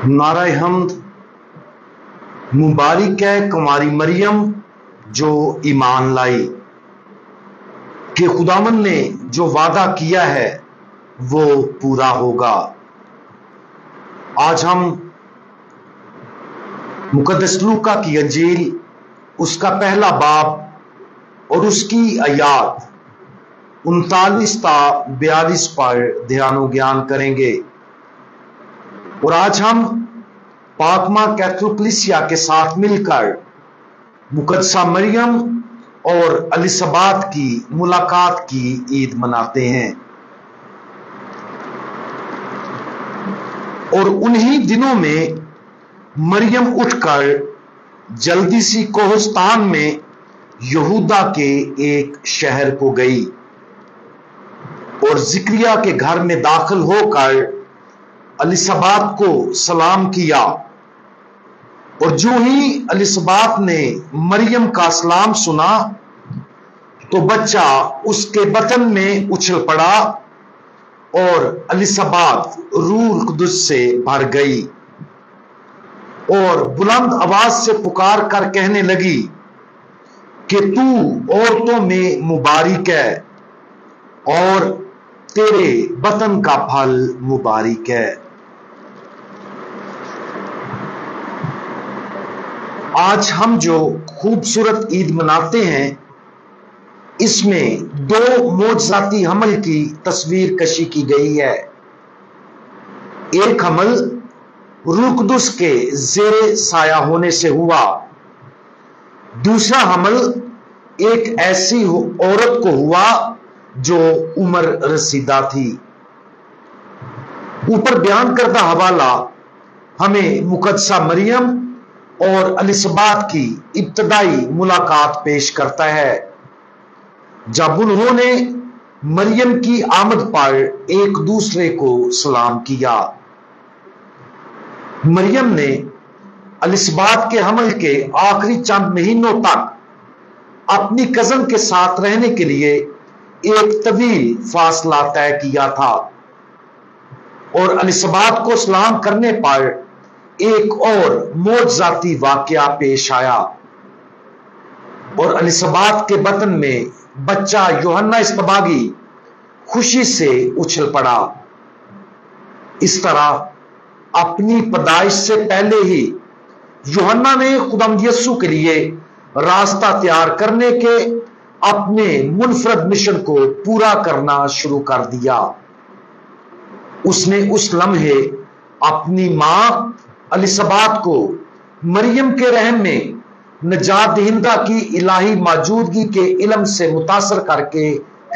नाराय हमद। मुबारक है कुमारी मरियम जो ईमान लाई, कि खुदावन ने जो वादा किया है वो पूरा होगा। आज हम मुकद्दस लूका की अंजील उसका पहला बाब और उसकी आयात 39 ता 42 पर ध्यान ज्ञान करेंगे। और आज हम पाकमा कैथोलिक कलीसिया के साथ मिलकर मुकद्दसा मरियम और एलिसबात की मुलाकात की ईद मनाते हैं। और उन्हीं दिनों में मरियम उठकर जल्दी सी कोहस्तान में यहूदा के एक शहर को गई और जिक्रिया के घर में दाखिल होकर एलिसबात को सलाम किया। और जो ही एलिसबात ने मरियम का सलाम सुना तो बच्चा उसके बतन में उछल पड़ा और एलिसबात रूह कुदस से भर गई और बुलंद आवाज से पुकार कर कहने लगी कि तू औरतों में मुबारक है और तेरे बतन का फल मुबारक है। आज हम जो खूबसूरत ईद मनाते हैं इसमें दो मोजज़ाती हमल की तस्वीर कशी की गई है। एक हमल रूह कुदस के ज़ेरे साया होने से हुआ, दूसरा हमल एक ऐसी औरत को हुआ जो उम्र रसीदा थी। ऊपर बयान करदा हवाला हमें मुकद्दसा मरियम और एलिसबात की इब्तदाई मुलाकात पेश करता है, जब उन्होंने मरियम की आमद पर एक दूसरे को सलाम किया। मरियम ने एलिसबात के हमल के आखिरी चंद महीनों तक अपनी कजन के साथ रहने के लिए एक तवील फासला तय किया था और एलिसबात को सलाम करने पर एक और मोजज़ाती वाकया पेश आया और एलिसबात के बतन में बच्चा यूहन्ना इस्तबागी खुशी से उछल पड़ा। इस तरह अपनी पैदाइश से पहले ही यूहन्ना ने खुदावंद यीशु के लिए रास्ता तैयार करने के अपने मुनफरद मिशन को पूरा करना शुरू कर दिया। उसने उस लम्हे अपनी मां एलिसबात को मरियम के रहम में नजात दहिंदा की इलाही मौजूदगी के इल्म से मुतासर करके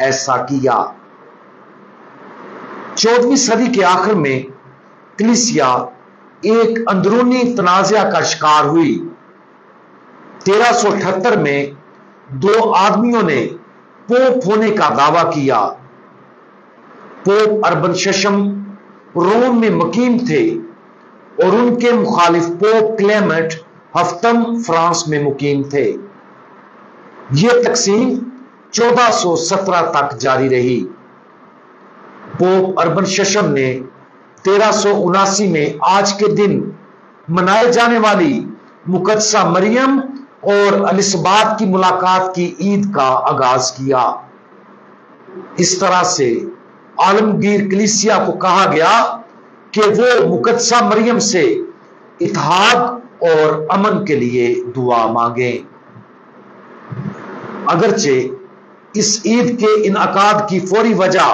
ऐसा किया। 14वीं सदी के आखिर में कलीसिया एक अंदरूनी तनाज़ा का शिकार हुई। 1378 में दो आदमियों ने पोप होने का दावा किया। पोप अर्बन शशम रोम में मुकीम थे और उनके मुखालिफ पोप क्लेमेंट हफ्तम फ्रांस में मुकीम थे। यह तकसीम 1417 तक जारी रही। पोप अर्बन शशम ने 1379 में आज के दिन मनाए जाने वाली मुकद्दसा मरियम और एलिसबात की मुलाकात की ईद का आगाज किया। इस तरह से आलमगीर कलीसिया को कहा गया कि वो मुकद्दसा मरियम से इत्तेहाद और अमन के लिए दुआ मांगे। अगरचे इस ईद के इनअकाद की फौरी वजह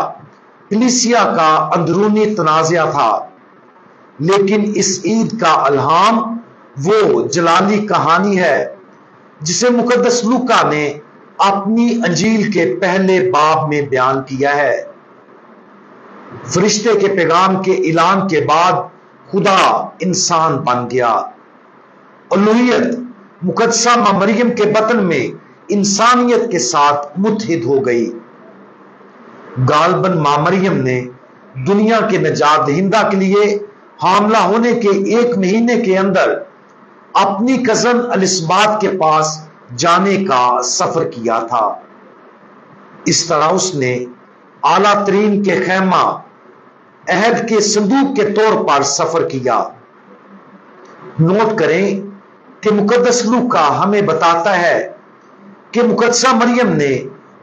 कलीसिया का अंदरूनी तनाज़ा था, लेकिन इस ईद का अल्हाम वो जलाली कहानी है जिसे मुकद्दस लूका ने अपनी अंजील के पहले बाब में बयान किया है। फरिश्ते के पैगाम के ऐलान के बाद खुदा इंसान बन गया। उलूहियत मुकद्दसा मरियम के बतन में इंसानियत के साथ मुत्हिद हो गई। गालबन मां मरियम ने दुनिया के नजात दहिंदा के लिए हामला होने के 1 महीने के अंदर अपनी कजन एलिसबात के पास जाने का सफर किया था। इस तरह उसने आला तरीन के खैमा अहद के संदूक के तौर पर सफर किया नोट करें कि मुकद्दस लूका हमें बताता है कि मुकद्दसा मरियम ने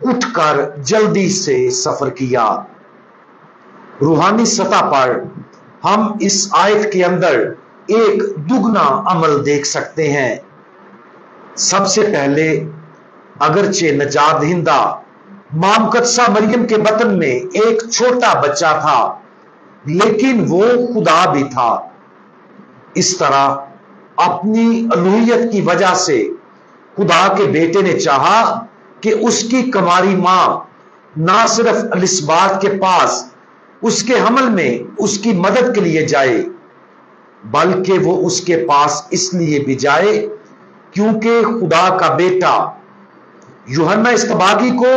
उठकर जल्दी से सफर किया। रूहानी सतह पर हम इस आयत के अंदर एक दुगना अमल देख सकते हैं। सबसे पहले, अगरचे नजात दहिंदा मां मुकद्दसा मरियम के बतन में एक छोटा बच्चा था, लेकिन वो खुदा भी था। इस तरह अपनी अलूहियत की वजह से खुदा के बेटे ने चाहा कि उसकी कमारी मां ना सिर्फ एलिसबात के पास उसके हमल में उसकी मदद के लिए जाए, बल्कि वो उसके पास इसलिए भी जाए क्योंकि खुदा का बेटा यूहन्ना इस्तबागी को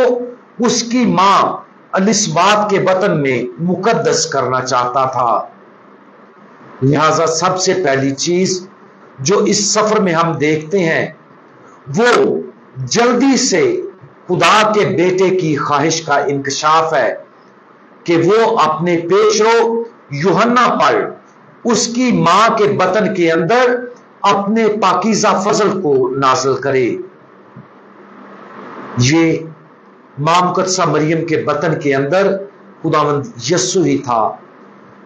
उसकी मां एलिसबात के बतन में मुकद्दस करना चाहता था। लिहाजा सबसे पहली चीज जो इस सफर में हम देखते हैं वो जल्दी से खुदा के बेटे की ख्वाहिश का इंकशाफ है कि वो अपने पेशरो यूहन्ना पर उसकी मां के बतन के अंदर अपने पाकीज़ा फजल को नाज़िल करे। ये मां मुकद्दसा मरियम के बतन के अंदर खुदावंद यस्सु ही था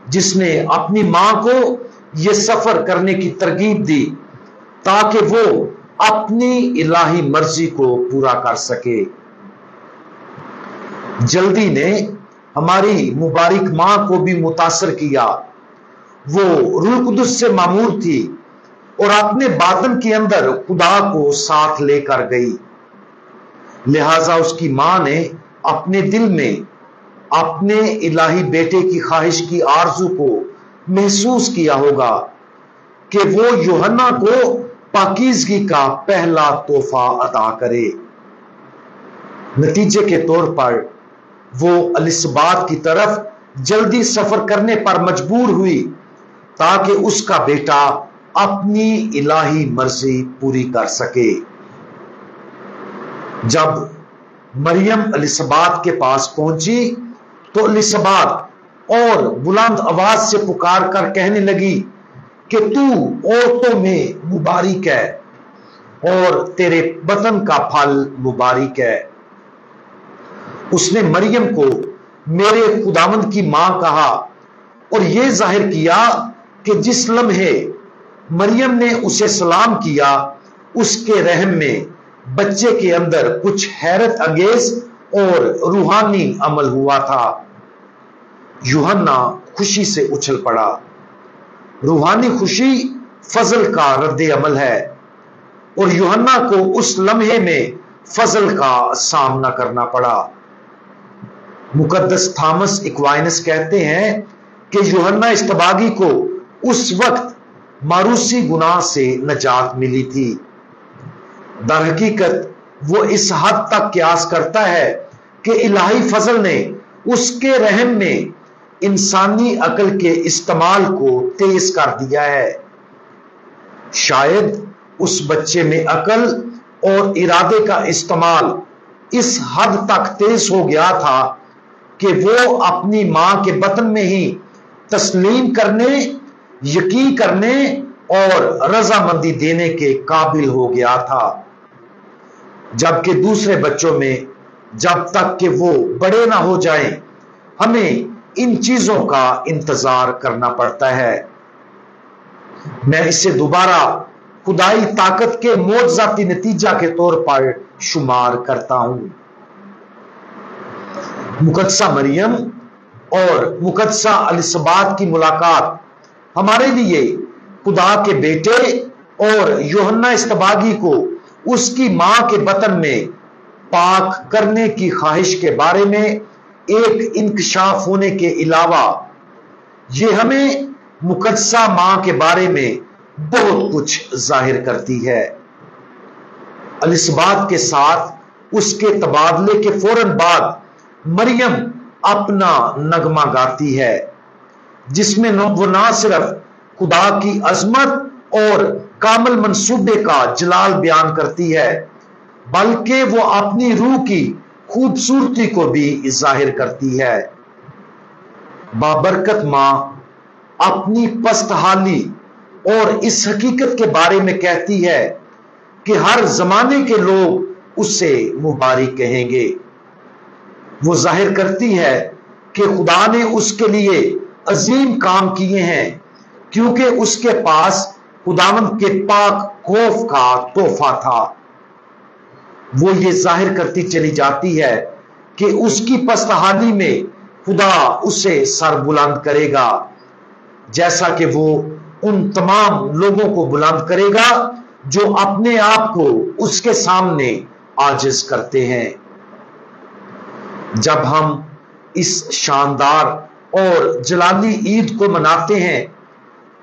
जिसने अपनी मां को यह सफर करने की तरगीब दी ताकि वो अपनी इलाही मर्जी को पूरा कर सके। जल्दी ने हमारी मुबारक मां को भी मुतासर किया। वो रूह कुदुस से मामूर थी और अपने बातन के अंदर खुदा को साथ लेकर गई। लिहाजा उसकी मां ने अपने दिल में अपने इलाही बेटे की ख्वाहिश की आरजू को महसूस किया होगा कि वो यूहन्ना को पाकीज़गी का पहला तोहफा अता करे। नतीजे के तौर पर वो एलिसबात की तरफ जल्दी सफर करने पर मजबूर हुई ताकि उसका बेटा अपनी इलाही मर्जी पूरी कर सके। जब मरियम एलिसबात के पास पहुंची तो एलिसबात और बुलंद आवाज से पुकार कर कहने लगी कि तू औरतों में मुबारक है और तेरे बतन का फल मुबारक है। उसने मरियम को मेरे खुदावंद की मां कहा और यह जाहिर किया कि जिस लम्हे मरियम ने उसे सलाम किया उसके रहम में बच्चे के अंदर कुछ हैरत अंगेज और रूहानी अमल हुआ था। यूहन्ना खुशी से उछल पड़ा। रूहानी खुशी फजल का रद्द अमल है और यूहन्ना को उस लम्हे में फजल का सामना करना पड़ा। मुकद्दस थॉमस एक्वाइनस कहते हैं कि यूहन्ना इस्तबागी को उस वक्त मारूसी गुनाह से नजात मिली थी। दर हकीकत वो इस हद तक क्यास करता है कि इलाही फजल ने उसके रहम में इंसानी अकल के इस्तेमाल को तेज कर दिया है। शायद उस बच्चे में अकल और इरादे का इस्तेमाल इस हद तक तेज हो गया था कि वो अपनी मां के बतन में ही तस्लीम करने, यकीन करने और रजामंदी देने के काबिल हो गया था, जबकि दूसरे बच्चों में जब तक कि वो बड़े ना हो जाएं, हमें इन चीजों का इंतजार करना पड़ता है। मैं इसे दोबारा खुदाई ताकत के मोजजाती नतीजा के तौर पर शुमार करता हूं। मुकद्दसा मरियम और मुकद्दसा एलिसबात की मुलाकात हमारे लिए खुदा के बेटे और यूहन्ना इस्तबागी को उसकी मां के बतन में पाक करने की ख्वाहिश के बारे में एक इंकशाफ होने के अलावा यह हमें मुकद्दसा मां के बारे में बहुत कुछ जाहिर करती है। एलिसबात के साथ उसके तबादले के फौरन बाद मरियम अपना नगमा गाती है जिसमें वो ना सिर्फ खुदा की अजमत और कामिल मंसूबे का जलाल बयान करती है, बल्कि वो अपनी रूह की खूबसूरती को भी जाहिर करती है। बाबरकत मां अपनी पस्तहाली اور इस हकीकत के बारे में कहती है कि हर जमाने के लोग उससे मुबारक कहेंगे। वो जाहिर करती है कि खुदा ने उसके लिए अजीम काम किए हैं, क्योंकि उसके पास खुदावंद के पाक खौफ का तोहफा था। वो ये जाहिर करती चली जाती है कि उसकी पस्तहाली में खुदा उसे सर बुलंद करेगा, जैसा कि वो उन तमाम लोगों को बुलंद करेगा जो अपने आप को उसके सामने आजिज करते हैं। जब हम इस शानदार और जलाली ईद को मनाते हैं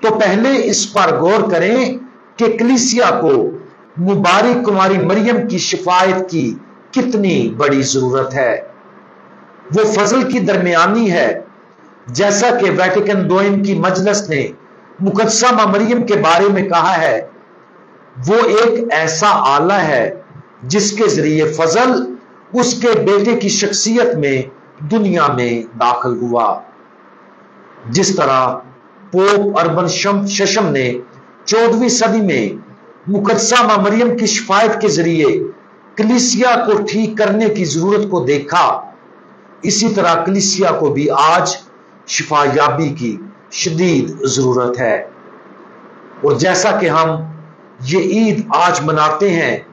तो पहले इस पर गौर करें कि कलीसिया को मुबारक कुमारी मरियम की शिफायत की कितनी बड़ी जरूरत है। वो फजल की दरमियानी है, जैसा कि वेटिकन II की मजलिस ने मुकद्दसा मां मरियम के बारे में कहा है। वो एक ऐसा आला है जिसके जरिए फजल उसके बेटे की शख्सियत में दुनिया में दाखिल हुआ। जिस तरह पोप अर्बन शशम ने 14वीं सदी में मुकद्दसा मां मरियम की शिफायत के जरिए कलीसिया को ठीक करने की जरूरत को देखा, इसी तरह कलीसिया को भी आज शिफायाबी की शदीद जरूरत है। और जैसा कि हम ये ईद आज मनाते हैं,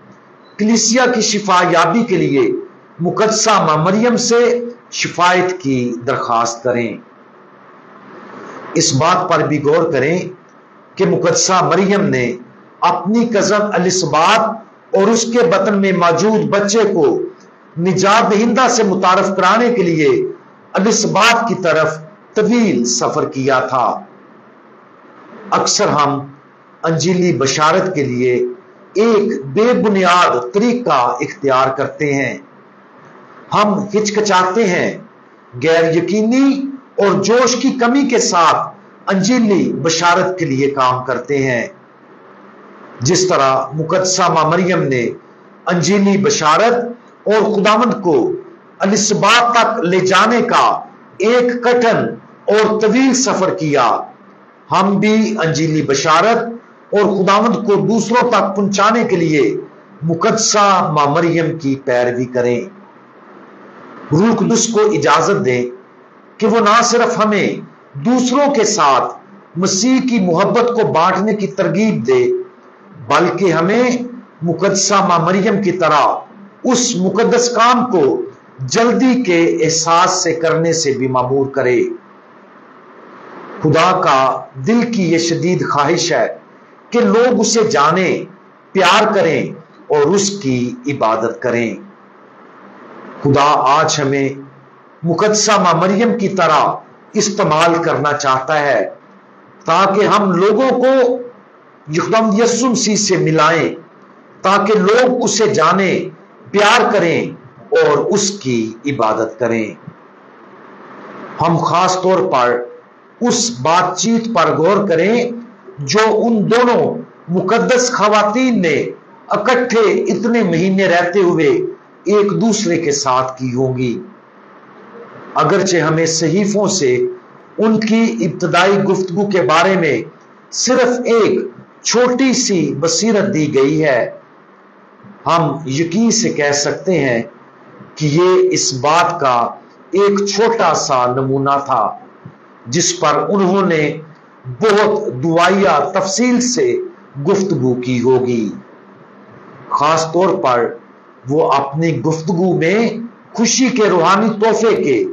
कलीसिया की शिफायाबी के लिए मुकद्दसा मां मरियम से शिफायत की दरखास्त करें। इस बात पर भी गौर करें कि मुकद्दसा मरियम ने अपनी कजन एलिसबात और उसके बतन में मौजूद बच्चे को निजात दहिंदा से मुतारफ कराने के लिए एलिसबात की तरफ तवील सफर किया था। अक्सर हम अंजीली बशारत के लिए एक बेबुनियाद तरीका इख्तियार करते हैं। हम हिचकिचाते हैं, गैर यकीनी और जोश की कमी के साथ अंजीली बशारत के लिए काम करते हैं। जिस तरह मुकद्दसा मां मरियम ने अंजीली बशारत और खुदावंद को एलिसबात तक ले जाने का एक कठिन और तवील सफर किया, हम भी अंजीली बशारत और खुदावंद को दूसरों तक पहुंचाने के लिए मुकद्दसा मां मरियम की पैरवी करें। रूह कुदस को इजाजत दें कि वो ना सिर्फ हमें दूसरों के साथ मसीह की मोहब्बत को बांटने की तरगीब दे, बल्कि हमें मुकद्दसा मां मरियम की तरह उस मुकद्दस काम को जल्दी के एहसास से करने से भी मामूर करे। खुदा का दिल की यह शदीद ख्वाहिश है कि लोग उसे जाने, प्यार करें और उसकी इबादत करें। खुदा आज हमें मुकद्दसा मां मरियम की तरह इस्तेमाल करना चाहता है, ताकि हम लोगों को खुदावंद यीशु मसीह से मिलाएं, ताकि लोग उसे जाने, प्यार करें और उसकी इबादत करें। हम खास तौर पर उस बातचीत पर गौर करें जो उन दोनों मुकद्दस खवातीन ने इकट्ठे इतने महीने रहते हुए एक दूसरे के साथ की होंगी। अगरचे हमें सहीफों से उनकी इब्तदाई गुफ्तगू के बारे में सिर्फ एक छोटी सी बसीरत दी गई है, हम यकीन से कह सकते हैं कि ये इस बात का एक छोटा सा नमूना था जिस पर उन्होंने बहुत दुआया तफसील से गुफ्तगू की होगी। खास तौर पर वो अपनी गुफ्तगू में खुशी के रूहानी तोहफे के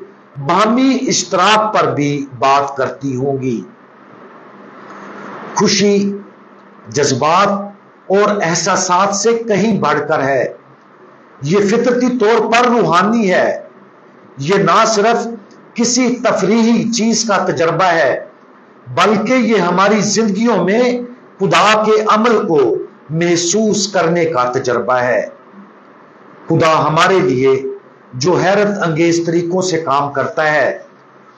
बाहमी इश्तराक पर भी बात करती होंगी। खुशी जज्बात और एहसासात से कहीं बढ़कर है। यह फितरती तौर पर रूहानी है। यह ना सिर्फ किसी तफरीही चीज का तजर्बा है, बल्कि यह हमारी जिंदगियों में खुदा के अमल को महसूस करने का तजर्बा है। खुदा हमारे लिए जो हैरत अंगेज तरीकों से काम करता है,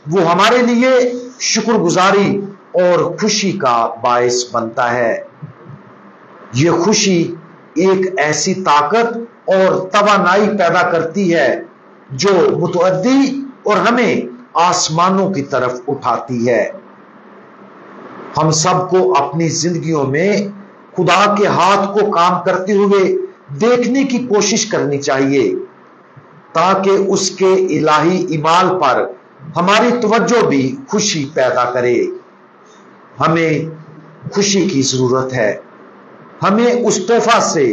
वो हमारे लिए शुक्रगुजारी और खुशी का बायस बनता है। यह खुशी एक ऐसी ताकत और तवानाई पैदा करती है जो मुतअद्दी और हमें आसमानों की तरफ उठाती है। हम सबको अपनी जिंदगियों में खुदा के हाथ को काम करते हुए देखने की कोशिश करनी चाहिए, ताकि उसके इलाही इमाल पर हमारी तवज्जो भी खुशी पैदा करे। हमें खुशी की जरूरत है। हमें उस तोहफा से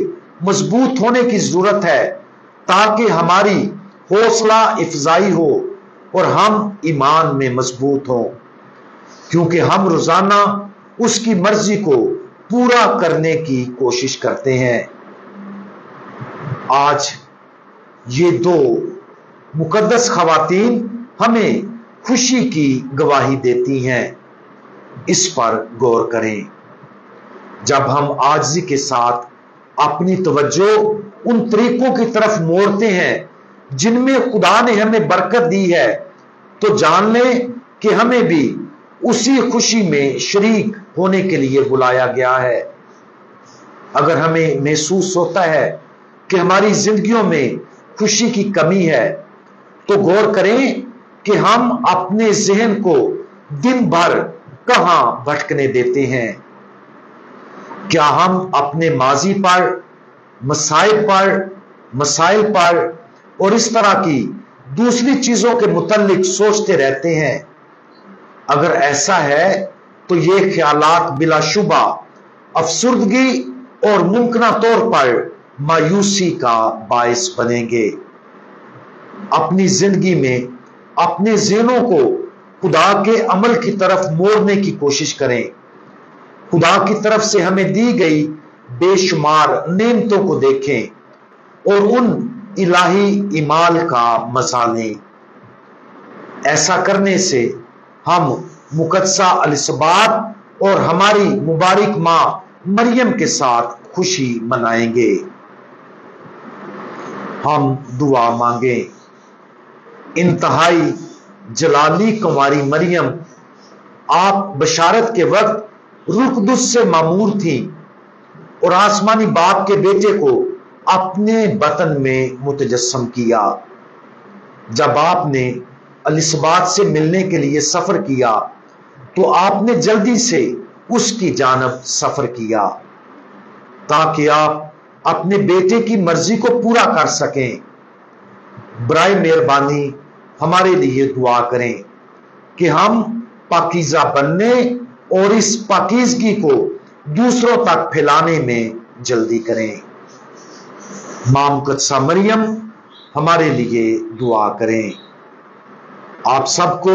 मजबूत होने की जरूरत है, ताकि हमारी हौसला अफजाई हो और हम ईमान में मजबूत हों, क्योंकि हम रोजाना उसकी मर्जी को पूरा करने की कोशिश करते हैं। आज ये दो मुकद्दस खवातीन हमें खुशी की गवाही देती हैं। इस पर गौर करें। जब हम आजिज़ी के साथ अपनी तवज्जो उन तरीकों की तरफ मोड़ते हैं जिनमें खुदा ने हमें बरकत दी है, तो जान लें कि हमें भी उसी खुशी में शरीक होने के लिए बुलाया गया है। अगर हमें महसूस होता है कि हमारी जिंदगियों में खुशी की कमी है, तो गौर करें कि हम अपने जहन को दिन भर कहां भटकने देते हैं। क्या हम अपने माजी पर, मसाइल पर और इस तरह की दूसरी चीजों के मुतालिक सोचते रहते हैं? अगर ऐसा है तो ये ख्यालात बिलाशुबा अफसुर्दगी और मुमकिन तौर पर मायूसी का बायस बनेंगे। अपनी जिंदगी में अपने ज़हनों को खुदा के अमल की तरफ मोड़ने की कोशिश करें। खुदा की तरफ से हमें दी गई बेशुमार नेमतों को देखें और उन इलाही इमाल का मजा लें। ऐसा करने से हम मुकद्दसा एलिसबात और हमारी मुबारक मां मरियम के साथ खुशी मनाएंगे। हम दुआ मांगे। इंतहाई जलाली कुंवारी मरियम, आप बशारत के वक्त रूह कुद्दुस से मामूर थी और आसमानी बाप के बेटे को अपने बतन में मुतजस्सम किया। जब आपने एलिसबात से मिलने के लिए सफर किया, तो आपने जल्दी से उसकी जानब सफर किया, ताकि आप अपने बेटे की मर्जी को पूरा कर सकें। बराए मेहरबानी हमारे लिए दुआ करें कि हम पाकीज़ा बनने और इस पाकीज़गी को दूसरों तक फैलाने में जल्दी करें। मां मुकद्दसा मरियम हमारे लिए दुआ करें। आप सबको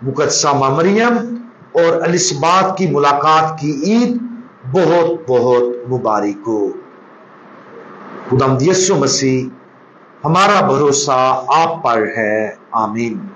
मुकद्दसा मां मरियम और एलिसबात की मुलाकात की ईद बहुत बहुत मुबारक हो। खुदावंद यीशु मसीह, हमारा भरोसा आप पर है। आमीन।